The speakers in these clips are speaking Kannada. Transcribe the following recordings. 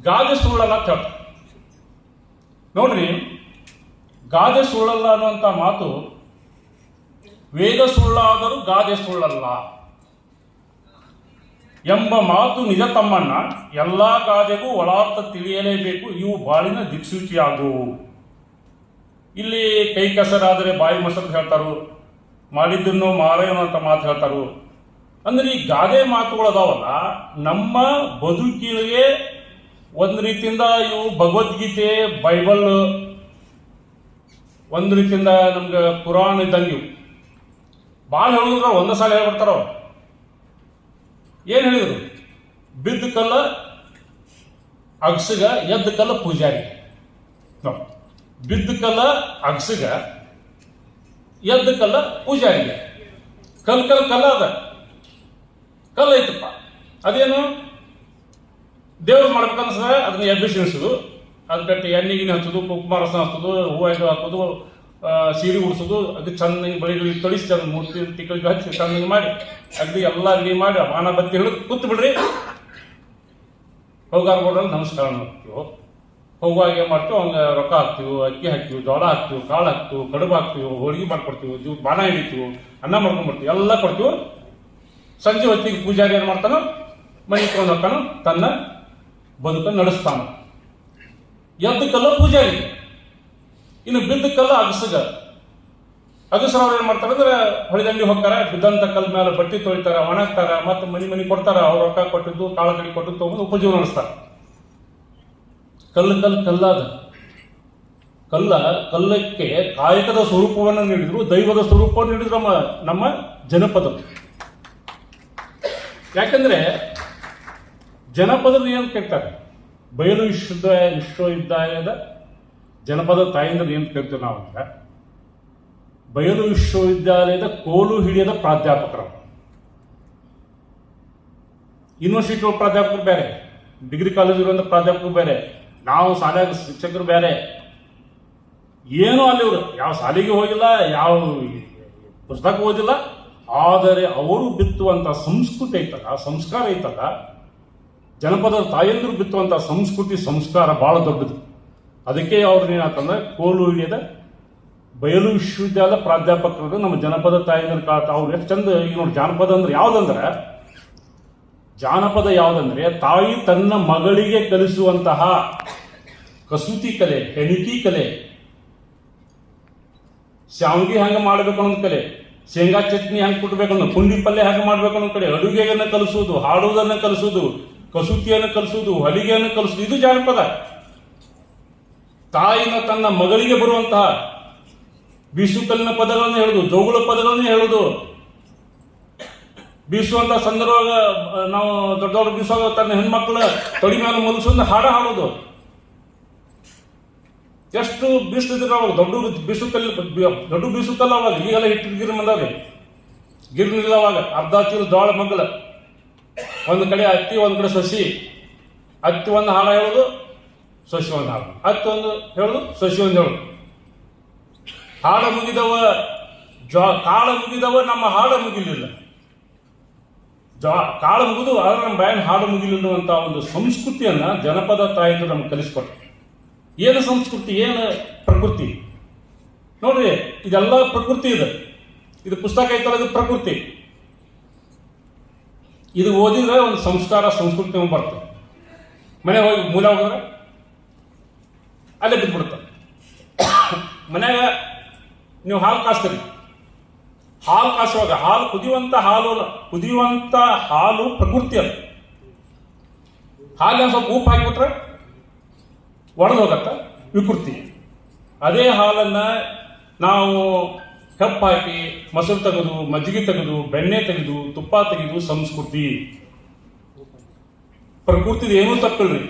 ಗಾದೆ ಸುಳ್ಳಲ್ಲ ಅಂತ ಹೇಳ್ತಾರೆ. ನೋಡ್ರಿ, ಗಾದೆ ಸುಳ್ಳಲ್ಲ ಅನ್ನುವಂಥ ಮಾತು ವೇದ ಸುಳ್ಳಾದರೂ ಗಾದೆ ಸುಳ್ಳಲ್ಲ ಎಂಬ ಮಾತು ನಿಜ ತಮ್ಮಣ್ಣ. ಎಲ್ಲ ಗಾದೆಗೂ ಒಳಾರ್ಥ ತಿಳಿಯಲೇಬೇಕು, ಇವು ಬಾಳಿನ ದಿಕ್ಸೂಚಿಯಾಗುವು. ಇಲ್ಲಿ ಕೈ ಕೆಸರಾದರೆ ಬಾಯಿ ಮೊಸರು ಹೇಳ್ತಾರು, ಮಾಡಿದ್ದನ್ನು ಮಾರೇನು ಅಂತ ಮಾತು ಹೇಳ್ತಾರು. ಅಂದ್ರೆ ಈ ಗಾದೆ ಮಾತುಗಳು ಅದಾವಲ್ಲ, ನಮ್ಮ ಬದುಕಿಗೆ ಒಂದು ರೀತಿಯಿಂದ ಇವು ಭಗವದ್ಗೀತೆ, ಬೈಬಲ್, ಒಂದು ರೀತಿಯಿಂದ ನಮ್ಗೆ ಪುರಾಣ ಇದ್ದಂಗೆ ಇವು. ಭಾಳ ಹೇಳಿದ್ರ ಒಂದ ಸಾಲ ಹೇಳ್ಬಿಡ್ತಾರ. ಏನ್ ಹೇಳಿದ್ರು? ಬಿದ್ದ ಕಲ್ಲ ಅಗಸಗ, ಎದ್ದ ಕಲ್ಲ ಪೂಜಾರಿ. ಬಿದ್ದ ಕಲ್ಲ ಅಗಸಗ, ಎದ್ದ ಕಲ್ಲ ಪೂಜಾರಿಗೆ. ಕಲ್ಲ ಅದ, ಕಲ್ಲ ಐತಪ್ಪ, ಅದೇನು ದೇವ್ರು ಮಾಡ್ಬೇಕನ್ಸಿದ್ರೆ ಅದನ್ನ ಎಬ್ಬಿಸಿ ಇಳಿಸೋದು, ಅದಕ್ಕೆ ಎಣ್ಣೆಗಿನ ಹಚ್ಚೋದು, ಕುಂಕುಮ ರಸ ಹಚ್ಚೋದು, ಹೂವು ಹಾಕೋದು, ಸೀರೆ ಉಡಿಸೋದು, ಅದು ಚೆನ್ನಾಗಿ ಬಳಿಗಳಿಗೆ ತೊಳಿಸಿ ಚಂದ ಮೂರ್ತಿ ತಿಕ್ಕಳಿಗೆ ಹಚ್ಚಿ ಚೆನ್ನಾಗಿ ಮಾಡಿ ಅಗದಿ ಎಲ್ಲ ರೆಡಿ ಮಾಡಿ ಮಾನ ಬತ್ತಿ ಹಿಡಿದು ಕೂತ್ ಬಿಡ್ರಿ. ಹೋಗಾರ್ಗೋಡ್ರಲ್ಲಿ ನಮಸ್ಕಾರ ಮಾಡ್ತೀವಿ. ಹೋಗುವಾಗ ಏನು ಮಾಡ್ತೀವಿ, ಅವಂಗೆ ರೊಕ್ಕ ಹಾಕ್ತೀವಿ, ಅಕ್ಕಿ ಹಾಕ್ತೀವಿ, ಜೋಳ ಹಾಕ್ತೀವಿ, ಕಾಳು ಹಾಕ್ತೀವಿ, ಕಡುಬು ಹಾಕ್ತೀವಿ, ಹೋಳಿಗೆ ಮಾಡ್ಕೊಡ್ತೀವಿ, ಬಾಣ ಹಿಡಿತೀವಿ, ಅನ್ನ ಮಾಡ್ಕೊಂಡ್ಬಿಡ್ತೀವಿ, ಎಲ್ಲ ಕೊಡ್ತೀವಿ. ಸಂಜೆ ಹೊತ್ತಿಗೆ ಪೂಜಾರಿ ಏನು ಮಾಡ್ತಾನೋ, ಮನೆ ಇಟ್ಕೊಂಡು ಹೋಗ್ತಾನೋ, ತನ್ನ ಬದುಕನ್ನು ನಡೆಸ್ತಾನ. ಎದ್ದ ಕಲ್ಲ ಪೂಜಾರಿ, ಇನ್ನು ಬಿದ್ದ ಕಲ್ಲ ಅಗಸಗ. ಅಗಸರವ್ರು ಏನ್ ಮಾಡ್ತಾರೆ ಅಂದ್ರೆ ಹೊಳಿದಂಡಿ ಹೋಗ್ತಾರ, ಬಿದ್ದಂತ ಕಲ್ ಮೇಲೆ ಬಟ್ಟೆ ತೊಳಿತಾರ, ಒಣಗ್ತಾರ, ಮತ್ತೆ ಮನಿ ಕೊಡ್ತಾರ. ಅವ್ರ ರೊಕ್ಕ ಕೊಟ್ಟಿದ್ದು, ಕಾಳು ಕಡಿ ಕೊಟ್ಟು ತಗೊಂಡು ಉಪಜೀವನ ನಡೆಸ್ತಾರ. ಕಲ್ಲದ ಕಲ್ಲಕ್ಕೆ ಕಾಯಕದ ಸ್ವರೂಪವನ್ನು ನೀಡಿದ್ರು, ದೈವದ ಸ್ವರೂಪವನ್ನು ನೀಡಿದ್ರು ನಮ್ಮ ಜನಪದ. ಯಾಕಂದ್ರೆ ಜನಪದ ಏನು ಕೇಳ್ತಾರೆ, ಬಯಲು ವಿಶ್ವವಿದ್ಯಾಲಯದ ಜನಪದ ತಾಯಿಂದ್ರೆ ಏನು ಕೇಳ್ತೀವಿ ನಾವು ಅಂದ್ರೆ, ಬಯಲು ವಿಶ್ವವಿದ್ಯಾಲಯದ ಕೋಲು ಹಿಡಿಯದ ಪ್ರಾಧ್ಯಾಪಕರು. ಯೂನಿವರ್ಸಿಟಿ ಪ್ರಾಧ್ಯಾಪಕರು ಬೇರೆ, ಡಿಗ್ರಿ ಕಾಲೇಜ್ ಇರುವಂತ ಪ್ರಾಧ್ಯಾಪಕರು ಬೇರೆ, ನಾವು ಶಾಲೆಯ ಶಿಕ್ಷಕರು ಬೇರೆ. ಏನೂ ಅಲ್ಲಿ ಇವರು ಯಾವ ಶಾಲೆಗೆ ಹೋಗಿಲ್ಲ, ಯಾವ ಪುಸ್ತಕ ಓದಿಲ್ಲ. ಆದರೆ ಅವರು ಬಿತ್ತುವಂತ ಸಂಸ್ಕೃತಿ ಐತಲ್ಲ, ಸಂಸ್ಕಾರ ಐತಲ್ಲ, ಜನಪದ ತಾಯಂದ್ರು ಬಿತ್ತುವಂತ ಸಂಸ್ಕೃತಿ ಸಂಸ್ಕಾರ ಬಹಳ ದೊಡ್ಡದು. ಅದಕ್ಕೆ ಅವ್ರನ್ನ ಏನಾಗ್ತಂದ್ರೆ ಕೋಲು ಹಿಡಿಯದ ಬಯಲು ವಿಶ್ವವಿದ್ಯಾಲಯದ ಪ್ರಾಧ್ಯಾಪಕರು ನಮ್ಮ ಜನಪದ ತಾಯಂದ್ರ ಕಾಟ. ಅವ್ರು ಎಷ್ಟು ಚಂದ. ಈಗ ನೋಡಿ, ಜಾನಪದ ಅಂದ್ರೆ ಯಾವ್ದಂದ್ರೆ, ಜಾನಪದ ಯಾವ್ದಂದ್ರೆ ತಾಯಿ ತನ್ನ ಮಗಳಿಗೆ ಕಲಿಸುವಂತಹ ಕಸೂತಿ ಕಲೆ, ಹೆಣಿಕಿ ಕಲೆ, ಶಾವಿಗೆ ಹಂಗ ಮಾಡ್ಬೇಕು ಅನ್ನೋದ್ ಕಲೆ, ಶೇಂಗಾ ಚಟ್ನಿ ಹೆಂಗ್ ಕುಟ್ಬೇಕು ಅನ್ನೋ, ಪುಂಡಿ ಪಲ್ಯ ಹೆಂಗ ಮಾಡ್ಬೇಕು ಅನ್ನೋ ಕಡೆ, ಅಡುಗೆಯನ್ನು ಕಲಿಸುವುದು, ಹಾಡುವುದನ್ನು ಕಲಿಸುವುದು, ಕಸೂತಿಯನ್ನು ಕಲಿಸುವುದು, ಹೊಲಿಗೆಯನ್ನು ಕಲಿಸುವುದು, ಇದು ಜಾನಪದ. ತಾಯಿನ ತನ್ನ ಮಗಳಿಗೆ ಬರುವಂತಹ ಬೀಸುಕಲ್ಲಿನ ಪದಗಳನ್ನು ಹೇಳುದು, ಜೋಗುಳ ಪದಗಳನ್ನು ಹೇಳುದು. ಬೀಸುವಂತ ಸಂದರ್ಭ ನಾವು ದೊಡ್ಡವರು ಬೀಸುವಾಗ ತನ್ನ ಹೆಣ್ಮಕ್ಳ ತೊಡಿ ಮೇಲೆ ಮಲಗಿಸೋದು ಹಾಡ ಹಾಡೋದು. ಎಷ್ಟು ಬೀಸ್ತಿದ್ರು ಅವಾಗ, ದೊಡ್ಡ ಬೀಸುಕಲ್ಲ ಅವಾಗ. ಈಗೆಲ್ಲ ಹಿಟ್ಟು ಗಿರ್ ಬಂದವ್ರಿ, ಗಿರ್ನಿಲ್ಲ ಅವಾಗ. ಅರ್ಧ ಚೀಲ ಜೋಳ ಮಗ್ಲ, ಒಂದು ಕಡೆ ಹತ್ತಿ, ಒಂದ್ ಕಡೆ ಸಸಿ. ಹತ್ತಿ ಒಂದು ಹಾಡ ಹೇಳೋದು, ಸಸಿ ಒಂದು ಹಾಡು, ಹತ್ತಿ ಒಂದು ಹೇಳುದು, ಸಸಿ ಒಂದು ಹೇಳುದು. ಹಾಡ ಮುಗಿದವ ಕಾಳ ಮುಗಿದವ ನಮ್ಮ ಹಾಡ ಮುಗಿಲಿಲ್ಲ. ಕಾಳ ಮುಗಿದು ಆದ್ರೆ ನಮ್ಮ ಬಾಯನ್ ಹಾಡು ಮುಗಿಲಿಲ್ಲ ಅಂತ ಒಂದು ಸಂಸ್ಕೃತಿಯನ್ನ ಜನಪದ ತಾಯಿಗಳು ನಮ್ಗೆ ಕಲಿಸ್ಕೊಟ್ರು. ಏನು ಸಂಸ್ಕೃತಿ, ಏನು ಪ್ರಕೃತಿ ನೋಡ್ರಿ, ಇದೆಲ್ಲ ಪ್ರಕೃತಿ ಇದೆ. ಇದು ಪುಸ್ತಕ ಐತಲ್ಲ, ಇದು ಪ್ರಕೃತಿ. ಇದು ಓದಿದ್ರೆ ಒಂದು ಸಂಸ್ಕಾರ ಸಂಸ್ಕೃತಿ ಬರ್ತದೆ. ಮನೆ ಹೋಗಿ ಮೂಲ ಹೋಗಿದ್ರೆ ಅಲ್ಲೇ ಬಿದ್ದುಬಿಡ್ತಾರೆ. ಮನ್ಯಾಗ ನೀವು ಹಾಲು ಕಾಸ್ತೀರಿ, ಹಾಲು ಕಾಸುವಾಗ ಹಾಲು ಕುದಿಯುವಂತ ಹಾಲು ಪ್ರಕೃತಿ ಅದು. ಹಾಲಿನ ಸ್ವಲ್ಪ ಉಪ್ಪು ಹಾಕಿಬಿಟ್ರೆ ಒಡೆದು ಹೋಗತ್ತ, ವಿಕೃತಿ. ಅದೇ ಹಾಲನ್ನ ನಾವು ಕಪ್ಪು ಹಾಕಿ ಮೊಸರು ತೆಗೆದು, ಮಜ್ಜಿಗೆ ತೆಗೆದು, ಬೆಣ್ಣೆ ತೆಗೆದು, ತುಪ್ಪ ತೆಗೆದು ಸಂಸ್ಕೃತಿ. ಪ್ರಕೃತಿದು ಏನೂ ತಪ್ಪಿಲ್ರಿ.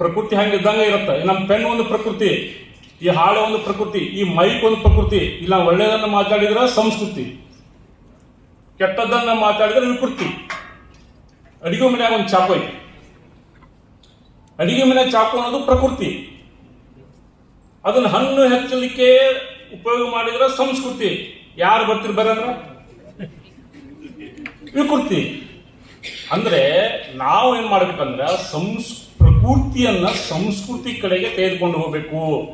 ಪ್ರಕೃತಿ ಹಂಗಿದ್ದಂಗೆ ಇರುತ್ತೆ. ನಮ್ಮ ಪೆನ್ ಒಂದು ಪ್ರಕೃತಿ, ಈ ಹಾಳೆ ಒಂದು ಪ್ರಕೃತಿ, ಈ ಮೈಕ್ ಒಂದು ಪ್ರಕೃತಿ. ಇಲ್ಲ ಒಳ್ಳೆಯದನ್ನ ಮಾತಾಡಿದ್ರೆ ಸಂಸ್ಕೃತಿ, ಕೆಟ್ಟದ್ದನ್ನ ಮಾತಾಡಿದ್ರೆ ವಿಕೃತಿ. ಅಡಿಗೆ ಮನೆಯಾಗ ಒಂದು ಚಾಕು ಐತಿ, ಅಡಿಗೆ ಮನೆ ಚಾಕು ಅನ್ನೋದು ಪ್ರಕೃತಿ. ಅದನ್ನ ಹಣ್ಣು ಹೆಚ್ಚಲಿಕ್ಕೆ ಉಪಯೋಗ ಮಾಡಿದ್ರೆ ಸಂಸ್ಕೃತಿ. ಯಾರು ಬರ್ತೀರಿ ಬರಂದ್ರ ವಿಕೃತಿ. ಅಂದ್ರೆ ನಾವು ಏನ್ ಮಾಡ್ಬೇಕಂದ್ರ ಪ್ರಕೃತಿ ಪ್ರಕೃತಿಯನ್ನ ಸಂಸ್ಕೃತಿ ಕಡೆಗೆ ತೆಗೆದುಕೊಂಡು ಹೋಗಬೇಕು.